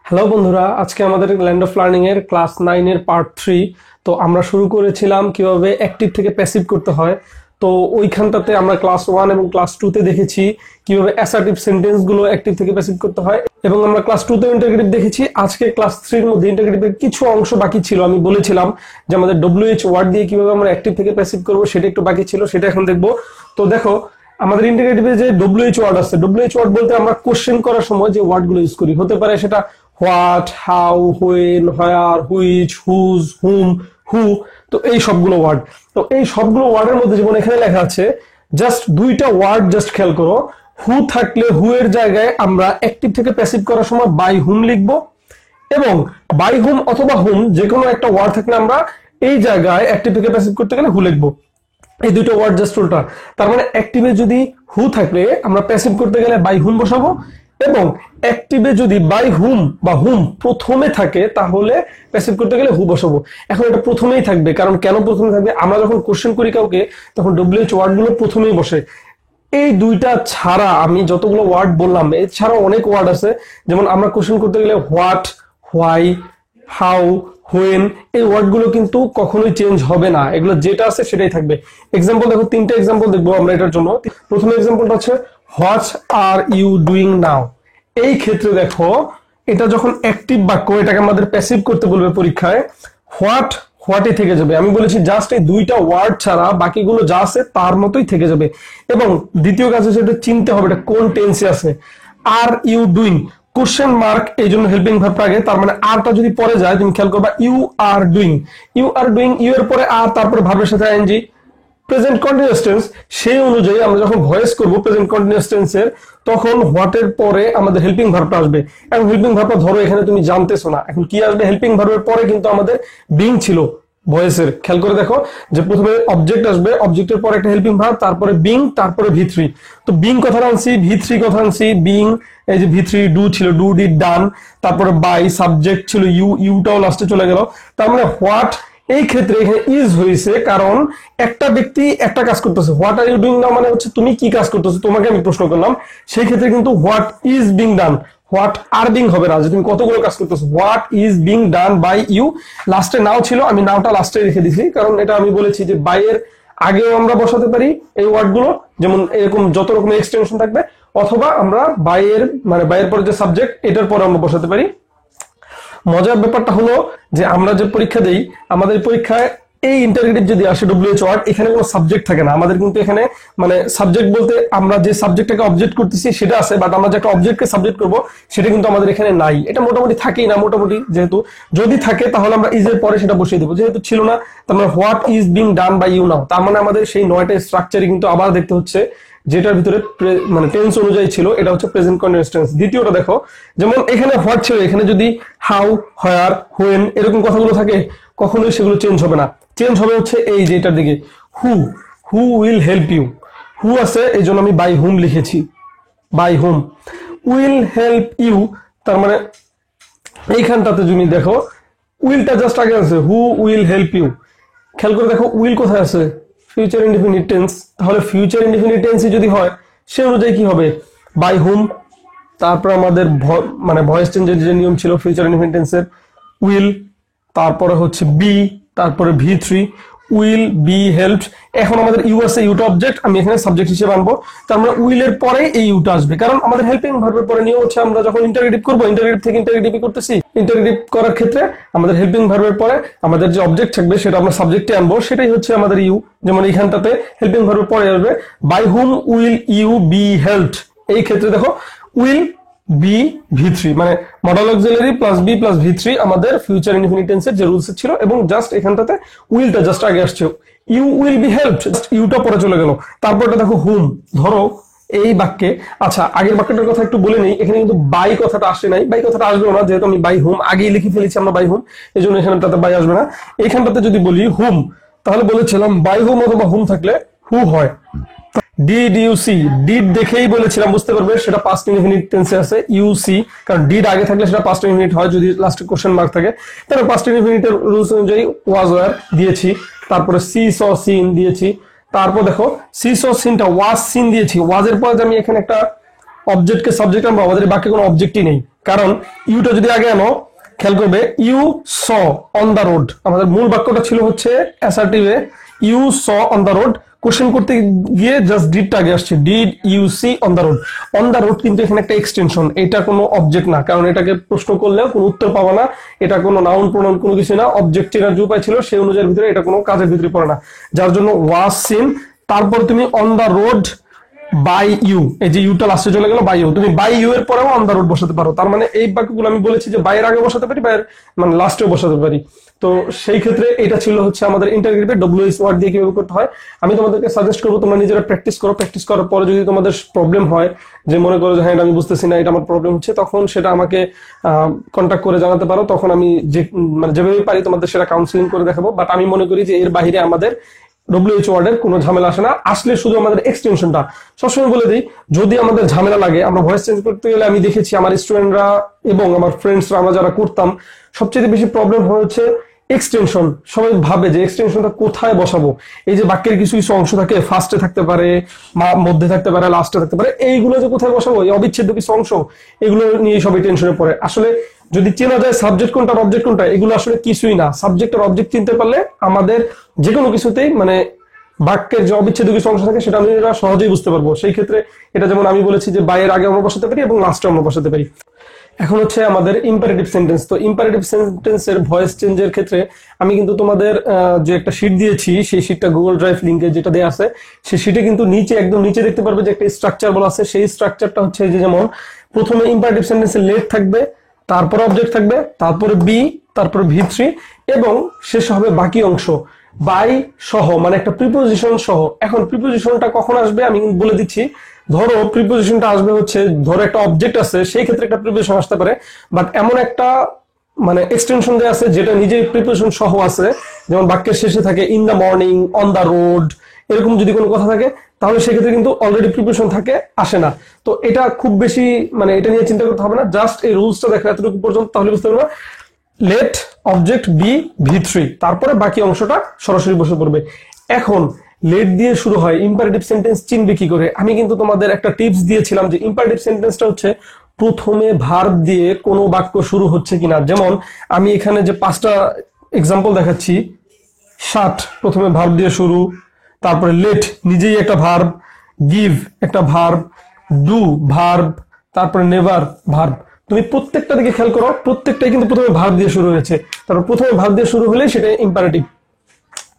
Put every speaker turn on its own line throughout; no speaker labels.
Hello বন্ধুরা, আজকে আমাদের ল্যান্ড অফ লার্নিং এর ক্লাস 9 এর পার্ট 3। তো আমরা শুরু করেছিলাম কিভাবে অ্যাক্টিভ থেকে প্যাসিভ করতে হয়। তো ওইখানটাতে আমরা ক্লাস 1 এবং ক্লাস 2 তে দেখেছি কিভাবে অ্যাসার্টিভ সেন্টেন্স গুলো অ্যাক্টিভ থেকে প্যাসিভ করতে হয়, এবং আমরা ক্লাস 2 তে ইন্টারগ্রেটিভ দেখেছি। আজকে ক্লাস 3 এর মধ্যে ইন্টারগ্রেটিভের কিছু অংশ বাকি ছিল। আমি বলেছিলাম যে আমাদের WH ওয়ার্ড দিয়ে কিভাবে আমরা অ্যাক্টিভ থেকে প্যাসিভ করব, সেটা একটু বাকি ছিল, সেটা এখন দেখবো। তো দেখো, আমাদের ইন্টিগ্রেটিভে যে WH ওয়ার্ড আছে, WH ওয়ার্ড বলতে আমরা কোশ্চেন করার সময় যে ওয়ার্ডগুলো ইউজ করি, হতে পারে সেটা what, how, when, where, which, whose, whom, who. তো এই সবগুলো ওয়ার্ড, তো এই সবগুলো ওয়ার্ডের মধ্যে যেমন এখানে লেখা আছে, জাস্ট দুইটা ওয়ার্ড জাস্ট খেয়াল করো। হু থাকলে হু এর জায়গায় আমরা অ্যাক্টিভ থেকে প্যাসিভ করার সময় বাই হুম লিখবো, এবং বাই হুম অথবা হুম যে কোনো একটা ওয়ার্ড থাকলে আমরা এই জায়গায় অ্যাক্টিভ থেকে প্যাসিভ করতে গেলে হু লিখবো। এই দুটো ওয়ার্ড জাস্ট উল্টা। তার মানে অ্যাক্টিভে যদি হু থাকলে আমরা প্যাসিভ করতে গেলে বাই হুম বসাবো, এবং অ্যাক্টিভে যদি বাই হুম বা হুম প্রথমে থাকে তাহলে প্যাসিভ করতে গেলে হু বসাবো। এখন এটা প্রথমেই থাকবে, কারণ কেন প্রথমে থাকবে? আমরা যখন কোশ্চেন করি কাউকে, তখন WH ওয়ার্ড গুলো প্রথমেই বসে। এই দুইটা ছাড়া আমি যতগুলো ওয়ার্ড বললাম, এছাড়াও অনেক ওয়ার্ড আছে। যেমন আমরা কোশ্চেন করতে গেলে হোয়াট, হোয়াই, হাউ, হোয়েন, এই ওয়ার্ডগুলো কিন্তু কখনোই চেঞ্জ হবে না, এগুলো যেটা আছে সেটাই থাকবে। এক্সাম্পল দেখো, তিনটা এক্সাম্পল দেখবো আমরা এটার জন্য। প্রথম এক্সাম্পলটা হচ্ছে what are you doing now. এই ক্ষেত্রে দেখো, এটা যখন অ্যাক্টিভ বাক্য, এটাকে আমাদের প্যাসিভ করতে বলবে পরীক্ষায়, হোয়াট হোয়াটই থেকে যাবে। আমি বলেছি জাস্ট এই দুইটা ওয়ার্ড ছাড়া বাকিগুলো যা আছে তার মতোই থেকে যাবে। এবং দ্বিতীয় কাজ হচ্ছে এটা চিনতে হবে এটা কোন টেন্সে আছে। Are you doing, question mark, এই জন্য হেল্পিং ভার্ব আগে, তার মানে আরটা যদি পরে যায় তুমি খেয়াল করবা you are doing. You are doing, you এর পরে আর, তারপরে ভার্বের সাথে আইএনজি, প্রেজেন্ট কন্টিনিউয়াস টেন্স। সেই অনুযায়ী আমরা যখন ভয়েস করব প্রেজেন্ট কন্টিনিউয়াস টেন্সের, তখন হোয়াটের পরে আমাদের হেল্পিং ভার্বটা আসবে। এখন হেল্পিং ভার্বটা ধরো এখানে তুমি জানতেছো না, এখন কি আসবে? হেল্পিং ভার্বের পরে কিন্তু আমাদের বিং ছিল ভয়েসের। খেয়াল করে দেখো যে প্রথমে অবজেক্ট আসবে, অবজেক্টের পরে একটা হেল্পিং ভার্ব, তারপরে বিং, তারপরে ভি3। তো বিং কথা আনছি, ভি3 কথা আনছি, বিং, এই যে ভি3 ডু ছিল, ডু ডিড ডান, তারপরে বাই, সাবজেক্ট ছিল ইউ, ইউটাও লাস্টে চলে গেল। তার মানে হোয়াট এই ক্ষেত্রে এখানে ইজ হয়েছে, কারণ একটা ব্যক্তি একটা কাজ করতেছে। What are you doing now মানে হচ্ছে তুমি কি কাজ করতেছো, তোমাকে আমি প্রশ্ন করলাম। সেই ক্ষেত্রে কিন্তু what is being done, what are being হবে না, যে তুমি কতগুলো কাজ করতেছো। What is being done by you, লাস্টে নাও ছিল, আমি নাওটা লাস্টে রেখে দিছি, কারণ এটা আমি বলেছি যে বাই এর আগেও আমরা বসাতে পারি এই ওয়ার্ডগুলো, যেমন এরকম যত রকম এক্সটেনশন থাকবে, অথবা আমরা বাই এর মানে বাই এর পরে যে সাবজেক্ট এটার পরে আমরা বসাতে পারি। মজার ব্যাপারটা হলো যে আমরা যে পরীক্ষা দেই, আমাদের পরীক্ষায় এই ইন্টারগ্রেটিভ যদি আসে WH ওয়ার্ড, এখানে কোনো সাবজেক্ট থাকে না আমাদের, কিন্তু এখানে মানে সাবজেক্ট বলতে আমরা যে সাবজেক্টটাকে অবজেক্ট করতেছি সেটা আছে, বাট আমরা যে একটা অবজেক্টকে সাবজেক্ট করব সেটা কিন্তু আমাদের এখানে নাই। এটা মোটামুটি থাকেই না, মোটামুটি যেহেতু যদি থাকে তাহলে আমরা ইজ এর পরে সেটা বসিয়ে দেবো, যেহেতু ছিল না। তার মানে what is being done by you now, তার মানে আমাদের সেই 9টা স্ট্রাকচারই কিন্তু আবার দেখতে হচ্ছে, যেটার ভিতরে মানে টেন্স অনুযায়ী ছিল। এটা হচ্ছে প্রেজেন্ট কন্টিনিউয়াস টেন্স। দ্বিতীয়টা দেখো, যেমন এখানে হোয়াট ছিল, এখানে যদি হাউ, হোয়ার, হোয়েন এরকম কথাগুলো থাকে, কখনোই সেগুলো চেঞ্জ হবে না। চেঞ্জ হবে হচ্ছে এই যেটার দিকে, who, who will help you. Who আছে এই জন্য আমি বাই হুম লিখেছি, by whom. Will help you, তার মানে এইখানটাতে তুমি দেখো উইলটা জাস্ট আগে আছে, হু উইল হেল্প ইউ। খেয়াল করে দেখো উইল কোথায় আছে? Future indefinite tense. তাহলে ফিউচার ইনডিফিনিট টেন্সই যদি হয়, সে অনুযায়ী কি হবে? বাই হুম, তারপর আমাদের মানে ভয়েস চেঞ্জের যে নিয়ম ছিল ফিউচার ইনডিফিনিট টেন্সের, উইল, তারপরে হচ্ছে বি, তারপরে ভি3, উইল বি হেল্পড। এখন আমাদের ইউ আছে, ইউটা অবজেক্ট, আমি এখানে সাবজেক্ট হিসেবে আনবো। তার মানে উইলের পরে এই ইউটা আসবে, কারণ আমাদের হেল্পিং ভার্বের পরে নিয়ম হচ্ছে আমরা যখন ইন্টারগ্রেটিভ করবো, ইন্টারগ্রেটিভ থেকে ইন্টারগ্রেটিভ করতেছি, ইন্টারগ্রেটিভ করার ক্ষেত্রে আমাদের হেল্পিং ভার্বের পরে আমাদের যে অবজেক্ট থাকবে সেটা আমরা সাবজেক্টে আনবো, সেটাই হচ্ছে আমাদের ইউ। যেমন এইখানটাতে হেল্পিং ভার্বের পরে আসবে by whom will you be helped. এই ক্ষেত্রে দেখো উইল বি ভি3, মানে modal auxiliary plus be plus ভি3 আমাদের ফিউচার ইনডিফিনিট টেন্সের যে রুলস ছিল, এবং জাস্ট এখানটাতে উইলটা জাস্ট আগে আসছে, you will be helped, just ইউটা পরে চলে গেল। তারপরটা দেখো হুম, ধরো এই বাক্যে, আচ্ছা আগের বাক্যটার কথা একটু বলে নেই, এখানে কিন্তু বাই কথাটা আসে নাই, বাই কথাটা আসবে না, যেহেতু আমি বাই হুম আগেই লিখে ফেলেছি আমরা বাই হুম, এই জন্য এখানটাতে বাই আসবে না। এইখানটাতে যদি বলি হুম, তাহলে বলেছিলাম বাই হুম অথবা হুম থাকলে হু হয়। ডিড ইউ সি, ডিড দেখেই বলেছিলাম বুঝতে পারবে সেটা পাস্ট ইনডিফিনিট টেন্সে আছে, ইউ সি, কারণ ডিড আগে থাকলে সেটা পাস্ট ইনডিফিনিট হয় যদি লাস্টে কোশ্চেন মার্ক থাকে। তারপর পাস্ট ইনডিফিনিটের রুলস অনুযায়ী ওয়াজ ওয়্যার দিয়েছি, তারপরে সি স সিন দিয়েছি, তারপর দেখো সি স সিনটা ওয়াজ সিন দিয়েছি, ওয়াজের পরে আমি এখানে একটা অবজেক্টকে সাবজেক্ট আনবো, আমাদের বাক্যে কোনো অবজেক্টই নেই, কারণ ইউটা যদি আগে আনো, খেয়াল করবে you saw on the road, আমাদের মূল বাক্যটা ছিল হচ্ছে অ্যাসার্টিভে you saw on the road, question করতে গিয়ে জাস্ট ডিডটা আগে আসছে, did you see on the road. On the road কিন্তু এখানে একটা এক্সটেনশন, এটা কোনো অবজেক্ট না, কারণ এটাকে প্রশ্ন করলেও কোনো উত্তর পাবো না, এটা কোনো নাউন প্রোনাউন কোনো কিছু না, অবজেক্ট চেনার যে উপায় ছিল সেই অনুযায়ীর ভিতরে এটা কোনো কাজের ভিতরে পড়ে না, যার জন্য ওয়াজ সিন, তারপর তুমি on the road by you, এই যে ইউটা লাস্টে চলে গেল বাই ইউ, তুমি বাই ইউ এর পরেও অন দা রোড বসাতে পারো, তার মানে এই বাক্যগুলো আমি বলেছি যে বাইয়ের আগে বসাতে পারি, বাইয়ের মানে লাস্টেও বসাতে পারি। তো সেই ক্ষেত্রে এটা ছিল হচ্ছে আমাদের ইন্টারগ্রেটিভ ডব্লিউএস ওয়ার্ড দিয়ে কিভাবে করতে হয়। আমি তোমাদেরকে সাজেস্ট করবো তোমরা নিজেরা প্র্যাকটিস করো, প্র্যাকটিস করার পরে যদি তোমাদের প্রবলেম হয়, যে মনে করো যে হ্যাঁ এটা আমি বুঝতেছি না, এটা আমার প্রবলেম হচ্ছে, তখন সেটা আমাকে কন্ট্যাক্ট করে জানাতে পারো, তখন আমি যে মানে যেভাবে পারি তোমাদের সেটা কাউন্সিলিং করে দেখাবো। বাট আমি মনে করি যে এর বাইরে আমাদের ডব্লিউএইচ ওয়ার্ডের কোনো ঝামেলা আসে না, আসলে শুধু আমাদের এক্সটেনশনটা। সবসময় বলে দিই, যদি আমাদের ঝামেলা লাগে, আমরা ভয়েস চেঞ্জ করতে গেলে আমি দেখেছি আমার স্টুডেন্টরা এবং আমার ফ্রেন্ডসরা, আমরা যারা করতাম, সবচেয়ে বেশি প্রবলেম হয়েছে এক্সটেনশন। সবাই ভাবে যে এক্সটেনশনটা কোথায় বসাবো, এই যে বাক্যের কিছু কিছু অংশ থাকে, ফার্স্টে থাকতে পারে, মধ্যে থাকতে পারে, লাস্টে থাকতে পারে, এইগুলো যে কোথায় বসাবো, এই অবিচ্ছেদ্য কিছু অংশ, এগুলো নিয়ে সবাই টেনশনে পড়ে। আসলে যদি চেনা যায় সাবজেক্ট কোনটা অবজেক্ট কোনটা, এগুলো আসলে কিছুই না। সাবজেক্ট আর অবজেক্ট চিনতে পারলে আমাদের যে কোনো কিছুতেই মানে বাক্যের যে অবিচ্ছেদ্য কিছু অংশ থাকে সেটা আমরা সহজেই বুঝতে পারবো। সেই ক্ষেত্রে এটা যেমন আমি বলেছি যে বাইয়ের আগে আমরা বসাতে পারি এবং লাস্টে আমরা বসাতে পারি। এখন হচ্ছে আমাদের ইম্পারেটিভ সেন্টেন্স। তো ইম্পারেটিভ সেন্টেন্সের ভয়েস চেঞ্জের ক্ষেত্রে আমি কিন্তু তোমাদের যে একটা শিট দিয়েছি, সেই শিটটা গুগল ড্রাইভ লিঙ্কে যেটা দেওয়া আছে, সেই শিটে কিন্তু নিচে একদম নিচে দেখতে পারবে যে একটা স্ট্রাকচার বলা আছে। সেই স্ট্রাকচারটা হচ্ছে যে যেমন প্রথমে ইম্পারেটিভ সেন্টেন্সের লেট থাকবে, তারপরে অবজেক্ট থাকবে, তারপরে বি, তারপরে ভি3 এবং শেষ হবে বাকি অংশ বাই সহ, মানে একটা প্রিপোজিশন সহ। এখন প্রিপোজিশনটা কখন আসবে আমি বলে দিচ্ছি। ধরো প্রিপোজিশনটা আসবে হচ্ছে, ধরো একটা অবজেক্ট আছে, সেই ক্ষেত্রে একটা প্রিপোজিশন আসতে পারে, বাট এমন একটা মানে এক্সটেনশন দেওয়া আছে যেটা নিজেই প্রিপোজিশন সহ আছে, যেমন বাক্যের শেষে থাকে in the morning, on the road, এরকম যদি কোনো কথা থাকে তাহলে সেক্ষেত্রে কিন্তু অলরেডি প্রিপোজিশন থাকে, আসে না। তো এটা খুব বেশি মানে এটা নিয়ে চিন্তা করতে হবে না, জাস্ট এই রুলসটা দেখো এতটুকু পর্যন্ত, তাহলে বুঝতে পারবে লেট অবজেক্ট বি ভি3, তারপরে বাকি অংশটা সরাসরি বসে পড়বে। এখন লেট দিয়ে শুরু হয়, ইম্পারেটিভ সেন্টেন্স চিনবে কি করে? আমি কিন্তু তোমাদের একটা টিপস দিয়েছিলাম যে ইম্পারেটিভ সেন্টেন্সটা হচ্ছে প্রথমে ভার্ব দিয়ে কোনো বাক্য শুরু হচ্ছে কিনা। যেমন আমি এখানে যে 5টা এক্সাম্পল দেখাচ্ছি, 60 প্রথমে ভার্ব দিয়ে শুরু, তারপরে লেট নিজেই একটা ভার্ব, গিভ একটা ভার্ব, ডু ভার্ব, তারপরে নেভার ভার্ব। তুমি প্রত্যেকটা দিকে খেয়াল করো, প্রত্যেকটাই কিন্তু প্রথমে ভার্ব দিয়ে শুরু হয়েছে। তারপর প্রথমে ভার্ব দিয়ে শুরু হলে সেটা ইম্পারেটিভ।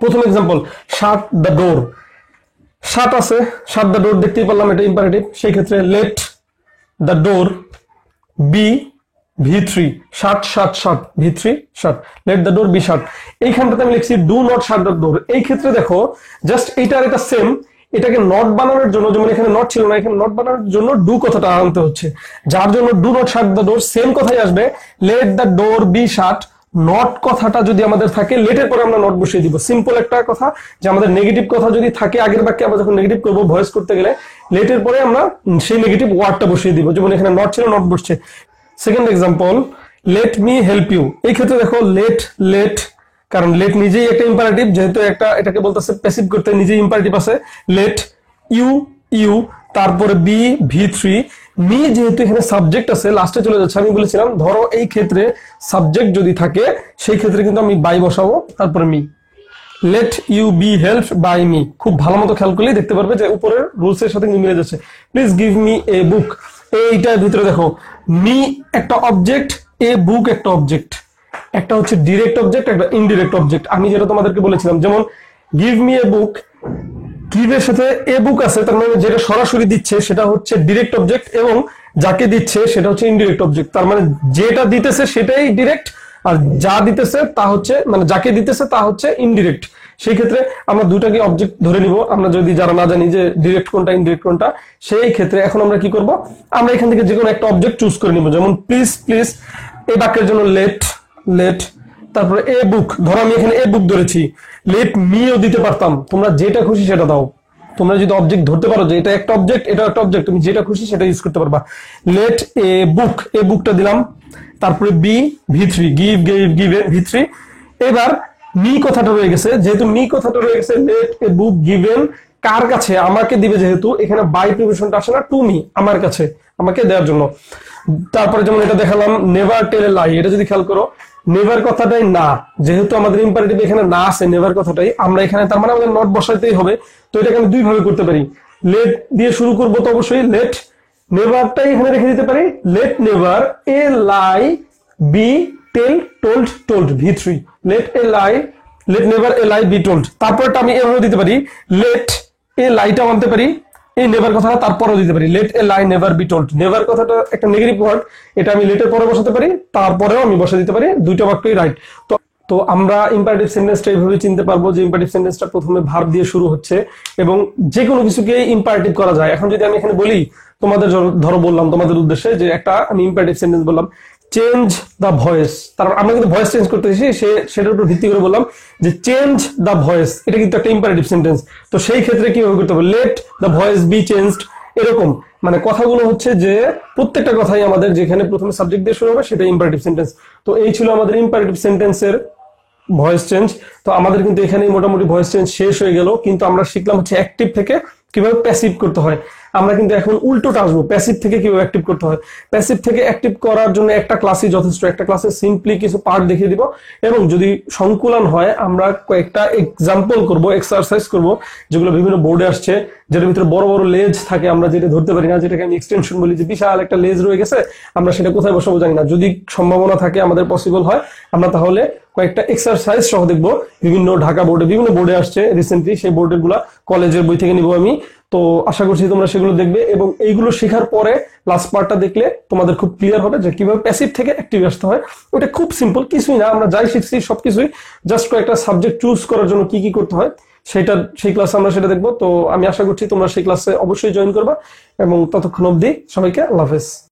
প্রথম এক্সাম্পল, শাট দ্য ডোর, শাট আছে, শাট দ্য ডোর দেখতেই পারলাম, এটা ইম্পারেটিভ। সেই ক্ষেত্রে let the door be ভি3, shut shut shut, ভি3 shut, let the door be শাট। এইখানটাতে আমি লিখছি do not shut the door. এই ক্ষেত্রে দেখো জাস্ট এইটার এটা সেম, এটাকে নট বানানোর জন্য, যেমন এখানে নট ছিল না, এখানে নট বানানোর জন্য ডু কথাটা আনতে হচ্ছে, যার জন্য do not shut the door same কথাই আসবে, let the door be shut. Not কথাটা যদি আমাদের থাকে, লেটের পরে আমরা নট বসিয়ে দিব। সিম্পল একটা কথা যে আমাদের নেগেটিভ কথা যদি থাকে আগের বাক্যে, আমরা যখন নেগেটিভ করবো ভয়েস করতে গেলে, লেটের পরে আমরা সেই নেগেটিভ ওয়ার্ডটা বসিয়ে দিব। যেমন এখানে নট ছিল, নট বসছে। Second example, let me help you. এই ক্ষেত্রে দেখো লেট লেট, কারণ লেট নিজেই একটা ইম্পারেটিভ, যেহেতু একটা এটাকে বলতেছে প্যাসিভ করতে, নিজেই ইম্পারেটিভ আছে। লেট ইউ ইউ, তারপরে বি ভি3, মি যেহেতু এখানে সাবজেক্ট আছে লাস্টে চলে যাচ্ছে। আমি বলেছিলাম ধরো এই ক্ষেত্রে সাবজেক্ট যদি থাকে সেই ক্ষেত্রে কিন্তু আমি বাই বসাবো, তারপরে me. Let you be help by me. খুব ভালো মতো খেয়াল করলেই দেখতে পারবে যে উপরের রুলস এর সাথে মিলে যাচ্ছে। প্লিজ গিভ মি এ বুক, এইটার ভিতরে দেখো মি একটা অবজেক্ট, এ বুক একটা অবজেক্ট, একটা হচ্ছে ডিরেক্ট অবজেক্ট, একটা ইনডিরেক্ট অবজেক্ট। আমি যেটা তোমাদেরকে বলেছিলাম, যেমন গিভ মি এ বুক, গিভের সাথে এ বুক আছে, তার মানে যেটা সরাসরি দিচ্ছে সেটা হচ্ছে ডিরেক্ট অবজেক্ট, এবং যাকে দিচ্ছে সেটা হচ্ছে ইনডিরেক্ট অবজেক্ট। তার মানে যেটা দিতেছে সেটাই ডিরেক্ট, আর যা দিতেছে তা হচ্ছে মানে যাকে দিতেছে তা হচ্ছে ইনডিরেক্ট। সেই ক্ষেত্রে আমরা দুটাকে অবজেক্ট ধরে নিব, আমরা যদি যারা না জানি যে ডিরেক্ট কোনটা ইনডিরেক্ট কোনটা। সেই ক্ষেত্রে এখন আমরা কি করব, আমরা এখান থেকে যে কোনো একটা অবজেক্ট চুজ করে নিব। যেমন প্লিজ প্লিজ, এই বাক্যের জন্য লেট লেট, তারপরে এ বুক, ধরো আমি এখানে এ বুক ধরেছি, লেট মিও দিতে পারতাম। তোমরা যেটা খুশি সেটা দাও, তোমরা যদি অবজেক্ট ধরতে পারো যে এটা একটা অবজেক্ট, এটা একটা অবজেক্ট, তুমি যেটা খুশি সেটা ইউজ করতে পারবা। লেট এ বুক, এ বুকটা দিলাম, তারপরে বি ভি3, গিভ গিভ গিভেন ভি3। এবার মি কথাটা রয়ে গেছে, যেহেতু মি কথাটা রয়ে গেছে, লেট এ বুক গিভেন কার কাছে, আমাকে দিবে, যেহেতু এখানে বাই প্রিপোজিশনটা আসে না, টু মি, আমার কাছে, আমাকে দেওয়ার জন্য। তারপরে যেমন এটা দেখালাম নেভার টেল এ লাই, এটা যদি খেয়াল করো নেভার কথাটাই না, যেহেতু আমাদের ইম্পারেটিভ এখানে না আছে নেভার কথাটাই, আমরা এখানে তার মানে আমাদের নট বসাইতেই হবে। তো এটাকে আমি দুই ভাবে করতে পারি, লেট দিয়ে শুরু করবো তো অবশ্যই, লেট নেভারটাই এখানে রেখে দিতে পারি, let never a lie be tell told told v3, let a lie, let never a lie be told. তারপরটা আমি এভাবে দিতে পারি, লেট এ লাইটা আনতে পারি, এই নেভার কথাটা তারপরেও দিতে পারি, let a lie never be told. Never কথাটা একটা নেগেটিভ ওয়ার্ড, এটা আমি লেটের পরে বসাতে পারি, তারপরেও আমি বসে দিতে পারি, দুইটা বাক্যই রাইট। তো তো আমরা ইম্পারেটিভ সেন্টেন্সটা এইভাবে চিনতে পারবো যে ইম্পারেটিভ সেন্টেন্সটা প্রথমে ভার্ব দিয়ে শুরু হচ্ছে এবং যে কোনো কিছুকে ইম্পারেটিভ করা যায়। এখন যদি আমি এখানে বলি তোমাদের, ধরো বললাম তোমাদের উদ্দেশ্যে যে একটা আমি ইম্পারেটিভ সেন্টেন্স বললাম, চেঞ্জ দ্য ভয়েস, তারপর আমরা কিন্তু ভয়েস চেঞ্জ করতেছি, সেটার উপর ভিত্তি করে বললাম যে চেঞ্জ দ্য ভয়েস, এটা কিন্তু একটা ইম্পারেটিভ সেন্টেন্স। তো সেই ক্ষেত্রে কিভাবে করতে হবে, let the voice be changed, এরকম মানে কথাগুলো হচ্ছে যে প্রত্যেকটা কথাই আমাদের যেখানে প্রথমে সাবজেক্ট দিয়ে শুরু হবে সেটা ইম্পারেটিভ সেন্টেন্স। তো এই ছিল আমাদের ইম্পারেটিভ সেন্টেন্সের ভয়েস চেঞ্জ। তো আমাদের কিন্তু এখানেই মোটামুটি ভয়েস চেঞ্জ শেষ হয়ে গেল, কিন্তু আমরা শিখলাম হচ্ছে অ্যাক্টিভ থেকে কিভাবে প্যাসিভ করতে হয়। আমরা কিন্তু এখন উল্টোটা আসবো, প্যাসিভ থেকে কিভাবে অ্যাক্টিভ করতে হয়। প্যাসিভ থেকে অ্যাক্টিভ করার জন্য একটা ক্লাসই যথেষ্ট, একটা ক্লাসে সিম্পলি কিছু পার্ট দেখিয়ে দিব এবং যদি সংকুলন হয় আমরা কয়েকটা এক্সাম্পল করব, এক্সারসাইজ করব, যেগুলো বিভিন্ন বোর্ডে আসছে, যেটার ভিতরে বড় বড় লেজ থাকে, আমরা যেটা ধরতে পারি না, যেটাকে আমি এক্সটেনশন বলি, যে বিশাল একটা লেজ রয়ে গেছে, আমরা সেটা কোথায় বসাবো জানি না। যদি সম্ভাবনা থাকে, আমাদের পসিবল হয়, আমরা তাহলে কয়েকটা এক্সারসাইজ সহ দেখবো, বিভিন্ন ঢাকা বোর্ডে, বিভিন্ন বোর্ডে আসছে রিসেন্টলি, সেই বোর্ডের গুলা কলেজের বই থেকে নিবো আমি। তো আশা করছি তোমরা সেগুলো দেখবে এবং এইগুলো শেখার পরে লাস্ট পার্টটা দেখলে তোমাদের খুব ক্লিয়ার হবে যে কিভাবে প্যাসিভ থেকে অ্যাক্টিভ আসতে হয়। ওটা খুব সিম্পল, কিছুই না, আমরা যাই শিখছি সবকিছুই জাস্ট কয়েকটা সাবজেক্ট চুজ করার জন্য কি কি করতে হয় সেই ক্লাসে আমরা সেটা দেখবো। তো আমি আশা করছি তোমরা সেই ক্লাসে অবশ্যই জয়েন করবা এবং ততক্ষণ অবধি সবাইকে আল্লাহ হাফেজ।